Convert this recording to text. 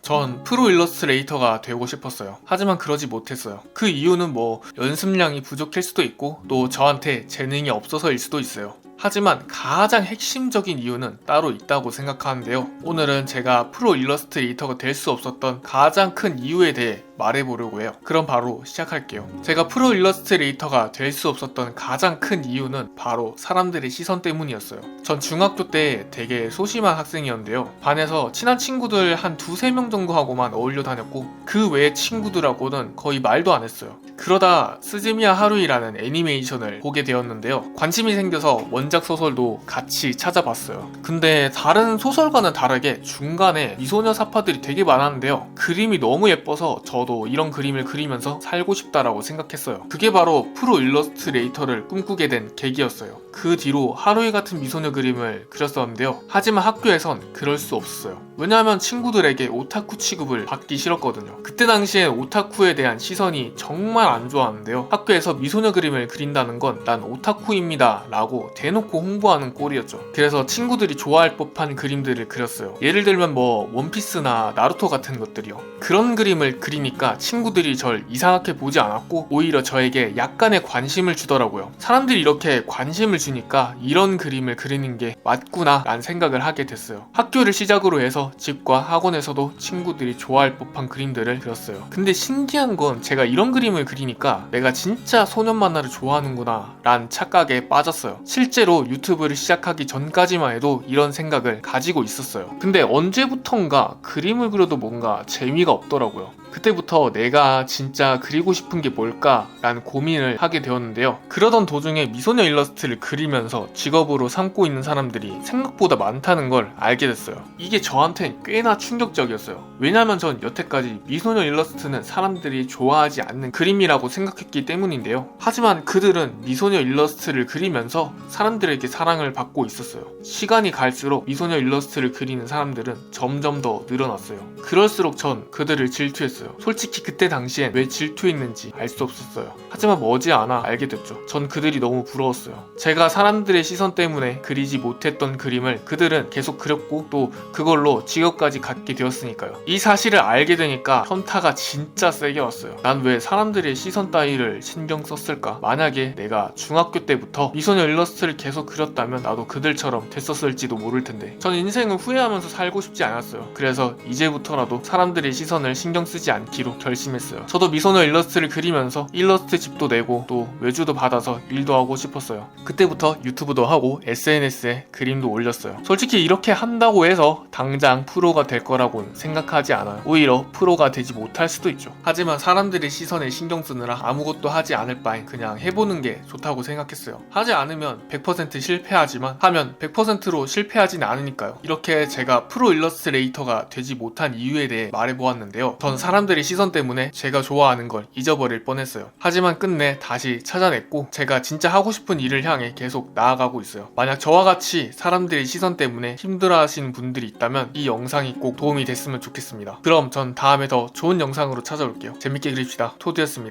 전 프로 일러스트레이터가 되고 싶었어요. 하지만 그러지 못했어요. 그 이유는 연습량이 부족할 수도 있고 또 저한테 재능이 없어서일 수도 있어요. 하지만 가장 핵심적인 이유는 따로 있다고 생각하는데요. 오늘은 제가 프로 일러스트레이터가 될 수 없었던 가장 큰 이유에 대해 말해보려고 해요. 그럼 바로 시작할게요. 제가 프로 일러스트레이터가 될 수 없었던 가장 큰 이유는 바로 사람들의 시선 때문이었어요. 전 중학교 때 되게 소심한 학생이었는데요. 반에서 친한 친구들 한 두세 명 정도하고만 어울려 다녔고 그 외의 친구들하고는 거의 말도 안 했어요. 그러다 스즈미야 하루이라는 애니메이션을 보게 되었는데요. 관심이 생겨서 원작 소설도 같이 찾아봤어요. 근데 다른 소설과는 다르게 중간에 미소녀 사파들이 되게 많았는데요. 그림이 너무 예뻐서 저도 이런 그림을 그리면서 살고 싶다라고 생각했어요. 그게 바로 프로 일러스트레이터를 꿈꾸게 된 계기였어요. 그 뒤로 하루이 같은 미소녀 그림을 그렸었는데요. 하지만 학교에선 그럴 수 없었어요. 왜냐하면 친구들에게 오타쿠 취급을 받기 싫었거든요. 그때 당시엔 오타쿠에 대한 시선이 정말 안 좋았는데요. 학교에서 미소녀 그림을 그린다는 건 난 오타쿠입니다 라고 대놓고 홍보하는 꼴이었죠. 그래서 친구들이 좋아할 법한 그림들을 그렸어요. 예를 들면 원피스나 나루토 같은 것들이요. 그런 그림을 그리니까 친구들이 절 이상하게 보지 않았고 오히려 저에게 약간의 관심을 주더라고요. 사람들이 이렇게 관심을 주니까 이런 그림을 그리는 게 맞구나 라는 생각을 하게 됐어요. 학교를 시작으로 해서 집과 학원에서도 친구들이 좋아할 법한 그림들을 그렸어요. 근데 신기한 건 제가 이런 그림을 그리니까 내가 진짜 소년 만화를 좋아하는구나 라는 착각에 빠졌어요. 실제로 유튜브를 시작하기 전까지만 해도 이런 생각을 가지고 있었어요. 근데 언제부턴가 그림을 그려도 뭔가 재미가 없더라고요. 그때부터 내가 진짜 그리고 싶은 게 뭘까 라는 고민을 하게 되었는데요. 그러던 도중에 미소녀 일러스트를 그리면서 직업으로 삼고 있는 사람들이 생각보다 많다는 걸 알게 됐어요. 이게 저한텐 꽤나 충격적이었어요. 왜냐면 전 여태까지 미소녀 일러스트는 사람들이 좋아하지 않는 그림이라고 생각했기 때문인데요. 하지만 그들은 미소녀 일러스트를 그리면서 사람들에게 사랑을 받고 있었어요. 시간이 갈수록 미소녀 일러스트를 그리는 사람들은 점점 더 늘어났어요. 그럴수록 전 그들을 질투했어요. 솔직히 그때 당시엔 왜 질투했는지 알 수 없었어요. 하지만 머지않아 알게 됐죠. 전 그들이 너무 부러웠어요. 제가 사람들의 시선 때문에 그리지 못했던 그림을 그들은 계속 그렸고 또 그걸로 직업까지 갖게 되었으니까요. 이 사실을 알게 되니까 현타가 진짜 세게 왔어요. 난 왜 사람들의 시선 따위를 신경 썼을까? 만약에 내가 중학교 때부터 미소녀 일러스트를 계속 그렸다면 나도 그들처럼 됐었을지도 모를 텐데. 전 인생을 후회하면서 살고 싶지 않았어요. 그래서 이제부터라도 사람들의 시선을 신경 쓰지 않기로 결심했어요. 저도 미소녀 일러스트를 그리면서 일러스트 집도 내고 또 외주도 받아서 일도 하고 싶었어요. 그때부터 유튜브도 하고 SNS에 그림도 올렸어요. 솔직히 이렇게 한다고 해서 당장 프로가 될 거라고는 생각하지 않아요. 오히려 프로가 되지 못할 수도 있죠. 하지만 사람들의 시선에 신경 쓰느라 아무것도 하지 않을 바엔 그냥 해보는 게 좋다고 생각했어요. 하지 않으면 100% 실패하지만 하면 100%로 실패하진 않으니까요. 이렇게 제가 프로 일러스트레이터가 되지 못한 이유에 대해 말해보았는데요. 전 사람들의 시선 때문에 제가 좋아하는 걸 잊어버릴 뻔했어요. 하지만 끝내 다시 찾아냈고 제가 진짜 하고 싶은 일을 향해 계속 나아가고 있어요. 만약 저와 같이 사람들의 시선 때문에 힘들어하시는 분들이 있다면 이 영상이 꼭 도움이 됐으면 좋겠습니다. 그럼 전 다음에 더 좋은 영상으로 찾아올게요. 재밌게 그립시다. 토드였습니다.